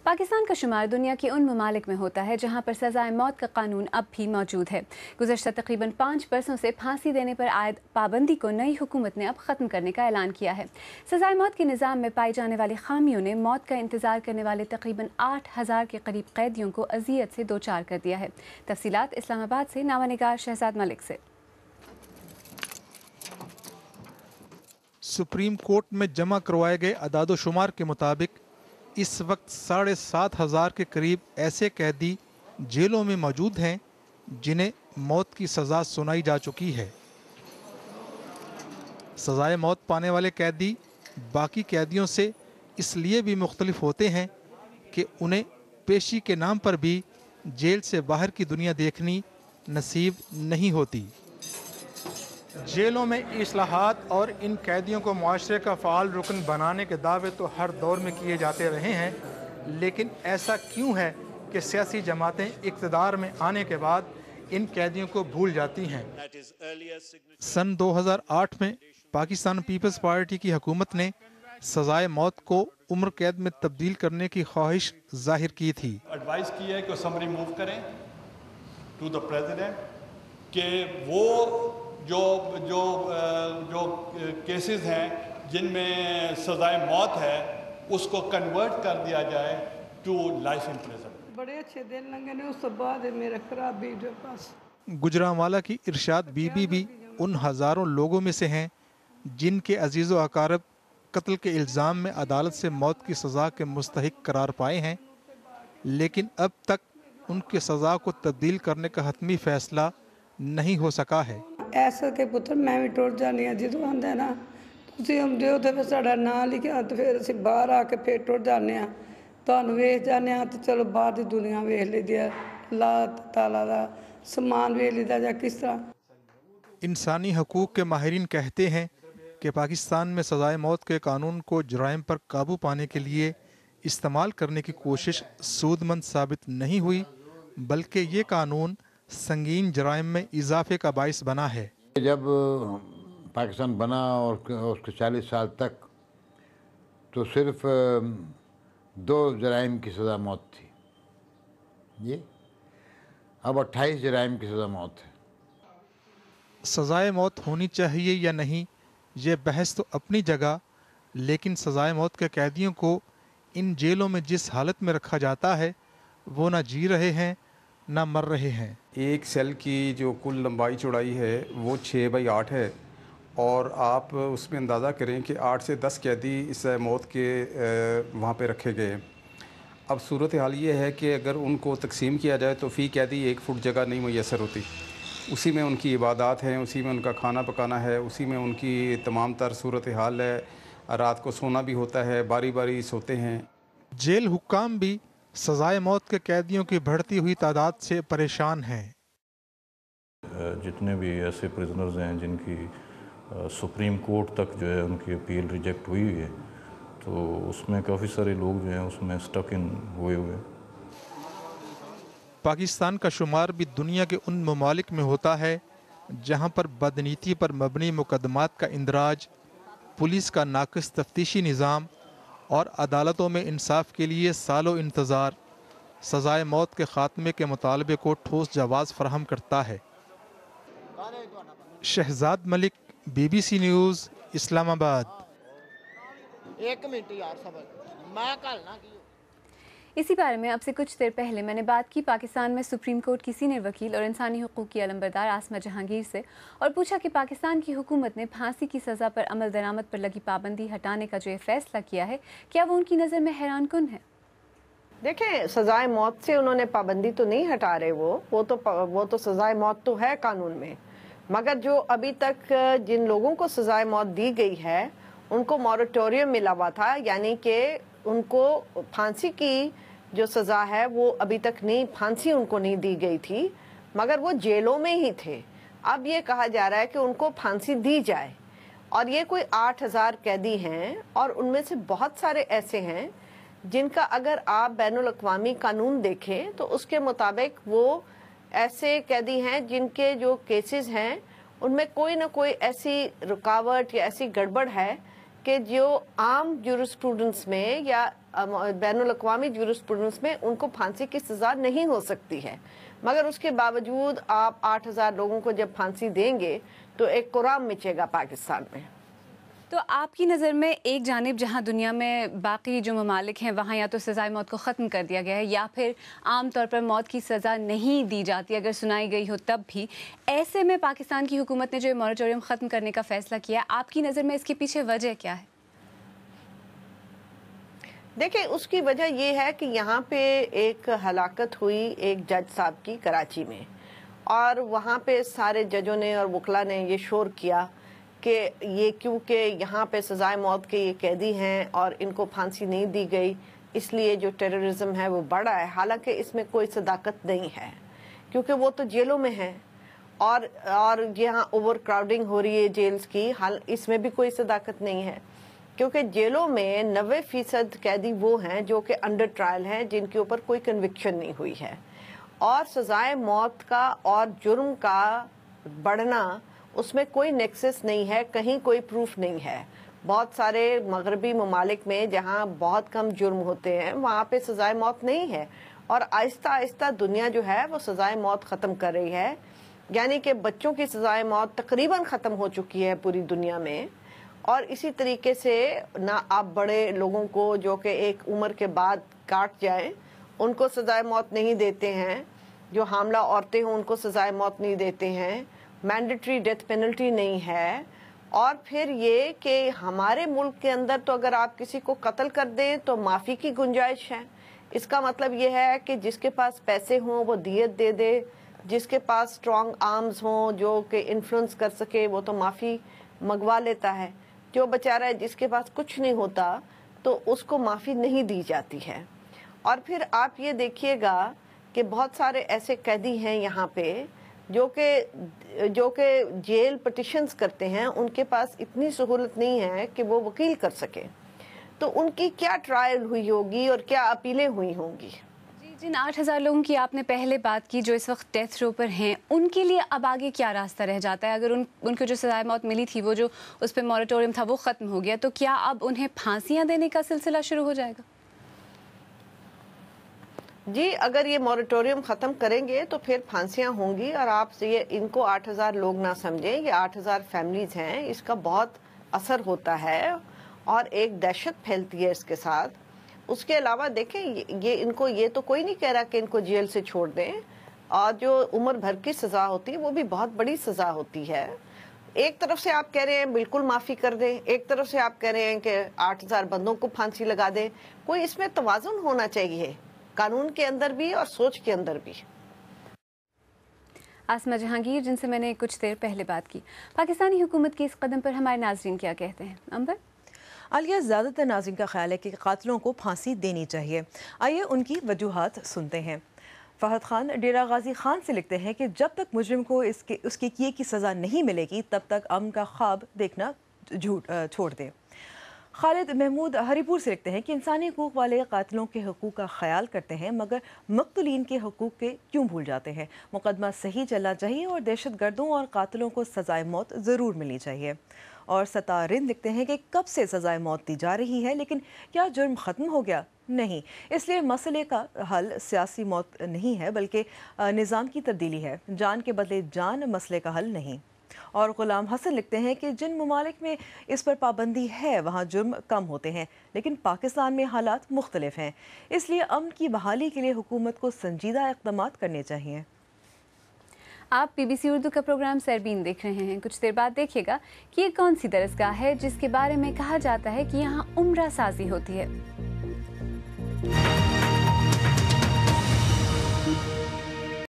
पाकिस्तान का शुमार दुनिया के उन ममालिक में होता है जहाँ पर सज़ाए मौत का कानून अब भी मौजूद है। गुज़श्ता तकरीबन 5 बरसों से फांसी देने पर आयद पाबंदी को नई हुकूमत ने अब ख़त्म करने का ऐलान किया है। सज़ाए मौत के निज़ाम में पाई जाने वाली खामियों ने मौत का इंतज़ार करने वाले तकरीबन 8000 के करीब कैदियों को अजियत से दो चार कर दिया है। तफसीलात इस्लामाबाद से नामानिगार शहजाद मलिक से। सुप्रीम कोर्ट में जमा करवाए गए अदाद-ओ-शुमार के मुताबिक इस वक्त 7500 के करीब ऐसे कैदी जेलों में मौजूद हैं जिन्हें मौत की सज़ा सुनाई जा चुकी है। सज़ाए मौत पाने वाले कैदी बाकी कैदियों से इसलिए भी मुख्तलिफ होते हैं कि उन्हें पेशी के नाम पर भी जेल से बाहर की दुनिया देखनी नसीब नहीं होती। जेलों में इस्लाहात और इन कैदियों को मुआशरे का फ़ाल रुकन बनाने के दावे तो हर दौर में किए जाते रहे हैं, लेकिन ऐसा क्यों है कि सियासी जमातें इक़्तिदार में आने के बाद इन कैदियों को भूल जाती हैं? सन 2008 में पाकिस्तान पीपल्स पार्टी की हुकूमत ने सज़ाए मौत को उम्र कैद में तब्दील करने की ख्वाहिश जाहिर की थी। एडवाइस की है कि समरी मूव करें टू द प्रेसिडेंट कि वो जो केसेस हैं जिनमें सज़ाए मौत है उसको कन्वर्ट कर दिया जाए टू लाइफ इन प्रिजन। बड़े अच्छे दिन लंघे ने, उस बाद मेरा खराबी जो पास। गुजरांवाला की इरशाद बीबी भी उन हज़ारों लोगों में से हैं जिनके अजीज़ व अकारब कत्ल के इल्ज़ाम में अदालत से मौत की सज़ा के मुस्तहिक करार पाए हैं, लेकिन अब तक उनकी सज़ा को तब्दील करने का हतमी फ़ैसला नहीं हो सका है। ऐसा के पुत्र मैं भी टुट जानी है जो आंदा ना तुसीं आउंदे हो ते फिर साडा नां लिखिया ते फिर असीं बाहर आके फिर टुट जाने आ, तुहानूं वेख जाने आ ते चलो बाहर दी दुनिया वेख लैंदी है, अल्लाह ताला दा समान वेख लैंदा जां किस तरह। इंसानी हकूक़ के माहिरीन कहते हैं कि पाकिस्तान में सज़ाए मौत के कानून को जुराइम पर काबू पाने के लिए इस्तेमाल करने की कोशिश सूदमंद साबित नहीं हुई, बल्कि ये कानून संगीन जराइम में इजाफे का बाइस बना है। जब पाकिस्तान बना और उसके 40 साल तक तो सिर्फ 2 जराइम की सज़ा मौत थी, ये अब 28 जराइम की सज़ा मौत है। सज़ाए मौत होनी चाहिए या नहीं, ये बहस तो अपनी जगह, लेकिन सज़ाए मौत के कैदियों को इन जेलों में जिस हालत में रखा जाता है वो ना जी रहे हैं ना मर रहे हैं। एक सेल की जो कुल लंबाई चौड़ाई है वो 6 बाई 8 है और आप उसमें अंदाज़ा करें कि 8 से 10 कैदी इस मौत के वहाँ पे रखे गए हैं। अब सूरत हाल ये है कि अगर उनको तकसीम किया जाए तो फ़ी कैदी 1 फुट जगह नहीं मैसर होती, उसी में उनकी इबादत हैं, उसी में उनका खाना पकाना है, उसी में उनकी तमाम तर सूरत हाल है, रात को सोना भी होता है, बारी बारी सोते हैं। जेल हुक्काम भी सज़ाए मौत के कैदियों की बढ़ती हुई तादाद से परेशान हैं। जितने भी ऐसे प्रिजनर्स हैं जिनकी सुप्रीम कोर्ट तक जो है उनकी अपील रिजेक्ट हुई है, तो उसमें काफ़ी सारे लोग जो हैं उसमें स्टक इन हुए हुए। पाकिस्तान का शुमार भी दुनिया के उन ममालिक में होता है जहाँ पर बदनीति पर मबनी मुकदमात का इंदराज, पुलिस का नाक़िस तफ्तीशी निज़ाम और अदालतों में इंसाफ के लिए सालों इंतज़ार सज़ाए मौत के ख़ात्मे के मुतालबे को ठोस जवाज़ फराहम करता है। Shahzad Malik, BBC news, Islamabad. इसी बारे में अब से कुछ देर पहले मैंने बात की पाकिस्तान में सुप्रीम कोर्ट की सीनियर वकील और इंसानी हुकूक की अलंबरदार आसमा जहांगीर से, और पूछा कि पाकिस्तान की हुकूमत ने फांसी की सज़ा पर अमल दरामद पर लगी पाबंदी हटाने का जो ये फैसला किया है, क्या वो उनकी नज़र में हैरान कुन है? देखें, सज़ाए मौत से उन्होंने पाबंदी तो नहीं हटा रहे, वो तो सज़ाए मौत तो है कानून में, मगर जो अभी तक जिन लोगों को सज़ाए मौत दी गई है उनको मॉरेटोरियम मिला हुआ था, यानी कि उनको फांसी की जो सज़ा है वो अभी तक नहीं, फांसी उनको नहीं दी गई थी, मगर वो जेलों में ही थे। अब ये कहा जा रहा है कि उनको फांसी दी जाए, और ये कोई 8000 कैदी हैं और उनमें से बहुत सारे ऐसे हैं जिनका अगर आप बैनुल अक़वामी कानून देखें तो उसके मुताबिक वो ऐसे कैदी हैं जिनके जो केसेस हैं उनमें कोई ना कोई ऐसी रुकावट या ऐसी गड़बड़ है کہ جو عام جورسپروڈنس میں یا بین الاقوامی جورسپروڈنس میں ان کو پھانسی کی سزا نہیں ہو سکتی ہے، مگر اس کے باوجود آپ 8,000 لوگوں کو جب پھانسی دیں گے تو ایک قرام مچے گا پاکستان میں۔ تو آپ کی نظر میں ایک جانب جہاں دنیا میں باقی جو ممالک ہیں وہاں یا تو سزائے موت کو ختم کر دیا گیا ہے یا پھر عام طور پر موت کی سزا نہیں دی جاتی اگر سنائی گئی ہو تب بھی، ایسے میں پاکستان کی حکومت نے جو مورٹوریم ختم کرنے کا فیصلہ کیا، آپ کی نظر میں اس کے پیچھے وجہ کیا ہے؟ دیکھیں، اس کی وجہ یہ ہے کہ یہاں پہ ایک ہلاکت ہوئی ایک جج صاحب کی کراچی میں، اور وہاں پہ سارے ججوں نے اور وکلا نے یہ شور کیا کہ یہ کیونکہ یہاں پہ سزائے موت کے یہ قیدی ہیں اور ان کو پھانسی نہیں دی گئی، اس لیے جو ٹیررزم ہے وہ بڑھا ہے، حالانکہ اس میں کوئی صداقت نہیں ہے، کیونکہ وہ تو جیلوں میں ہیں اور یہاں اوور کراؤڈنگ ہو رہی ہے جیلز کی، اس میں بھی کوئی صداقت نہیں ہے، کیونکہ جیلوں میں 90% قیدی وہ ہیں جو کہ انڈر ٹرائل ہیں، جن کے اوپر کوئی کنوکشن نہیں ہوئی ہے، اور سزائے موت کا اور جرم کا بڑھنا اس میں کوئی نیکسس نہیں ہے، کہیں کوئی پروف نہیں ہے۔ بہت سارے مغربی ممالک میں جہاں بہت کم جرم ہوتے ہیں وہاں پہ سزائے موت نہیں ہے، اور آہستہ آہستہ دنیا جو ہے وہ سزائے موت ختم کر رہی ہے، یعنی کہ بچوں کی سزائے موت تقریباً ختم ہو چکی ہے پوری دنیا میں، اور اسی طریقے سے نہ آپ بڑے لوگوں کو جو کہ ایک عمر کے بعد کاٹ جائیں ان کو سزائے موت نہیں دیتے ہیں، جو حاملہ عورتیں ہوں ان کو سزائے موت نہیں دیتے ہیں، مینڈیٹری ڈیتھ پینلٹی نہیں ہے، اور پھر یہ کہ ہمارے ملک کے اندر تو اگر آپ کسی کو قتل کر دیں تو معافی کی گنجائش ہے۔ اس کا مطلب یہ ہے کہ جس کے پاس پیسے ہوں وہ دیت دے دے، جس کے پاس اسٹرانگ آرمز ہوں جو کہ انفلوئنس کر سکے وہ تو معافی منگوا لیتا ہے، جو بیچارہ ہے جس کے پاس کچھ نہیں ہوتا تو اس کو معافی نہیں دی جاتی ہے۔ اور پھر آپ یہ دیکھیے گا کہ بہت سارے ایسے قیدی ہیں یہاں پہ جو کہ جیل پٹیشنز کرتے ہیں، ان کے پاس اتنی سہولت نہیں ہے کہ وہ وکیل کر سکے، تو ان کی کیا ٹرائل ہوئی ہوگی اور کیا اپیلیں ہوئی ہوں گی۔ جن 8,000 لوگوں کی آپ نے پہلے بات کی جو اس وقت ڈیتھ رو پر ہیں، ان کے لیے اب آگے کیا راستہ رہ جاتا ہے؟ اگر ان کو جو سزائے موت ملی تھی وہ جو اس پہ مورٹوریم تھا وہ ختم ہو گیا، تو کیا اب انہیں پھانسیاں دینے کا سلسلہ شروع ہو جائے گا؟ جی، اگر یہ مورٹوریم ختم کریں گے تو پھر پھانسیاں ہوں گی، اور آپ یہ ان کو 8,000 لوگ نہ سمجھیں، یہ 8,000 فیملیز ہیں، اس کا بہت اثر ہوتا ہے اور ایک دہشت پھیلتی ہے اس کے ساتھ۔ اس کے علاوہ دیکھیں یہ تو کوئی نہیں کہہ رہا کہ ان کو جیل سے چھوڑ دیں، اور جو عمر بھر کی سزا ہوتی ہے وہ بھی بہت بڑی سزا ہوتی ہے۔ ایک طرف سے آپ کہہ رہے ہیں بالکل معافی کر دیں، ایک طرف سے آپ کہہ رہے ہیں کہ 8,000 بندوں کو پھانسی لگا دیں، کوئی اس میں توازن ہونا چاہیے قانون کے اندر بھی اور سوچ کے اندر بھی۔ آسمہ جہانگیر، جن سے میں نے کچھ دیر پہلے بات کی، پاکستانی حکومت کے اس قدم پر ہمارے ناظرین کیا کہتے ہیں؟ امبر؟ عالیہ، زیادہ تر ناظرین کا خیال ہے کہ قاتلوں کو پھانسی دینی چاہیے۔ آئیے ان کی وجوہات سنتے ہیں۔ فہد خان ڈیرہ غازی خان سے لکھتے ہیں کہ جب تک مجرم کو اس کے کیے کی سزا نہیں ملے گی تب تک امن کا خواب دیکھنا چھوڑ دیں۔ خالد محمود ہری پور سے لکھتے ہیں کہ انسانی حقوق والے قاتلوں کے حقوق کا خیال کرتے ہیں مگر مقتولین کے حقوق کے کیوں بھول جاتے ہیں؟ مقدمہ صحیح چلنا چاہیے اور دہشت گردوں اور قاتلوں کو سزائے موت ضرور ملنی چاہیے۔ اور ستارند لکھتے ہیں کہ کب سے سزائے موت دی جا رہی ہے لیکن کیا جرم ختم ہو گیا؟ نہیں، اس لیے مسئلے کا حل سیاسی موت نہیں ہے بلکہ نظام کی تبدیلی ہے۔ جان کے بدلے جان مسئلے کا حل نہیں۔ اور غلام حسن لکھتے ہیں کہ جن ممالک میں اس پر پابندی ہے وہاں جرم کم ہوتے ہیں لیکن پاکستان میں حالات مختلف ہیں، اس لیے امن کی بحالی کے لیے حکومت کو سنجیدہ اقدامات کرنے چاہیے۔ آپ بی بی سی اردو کا پروگرام سیربین دیکھ رہے ہیں۔ کچھ دیر بعد دیکھیے گا کہ یہ کون سی درسگاہ ہے جس کے بارے میں کہا جاتا ہے کہ یہاں عمرہ سازی ہوتی ہے۔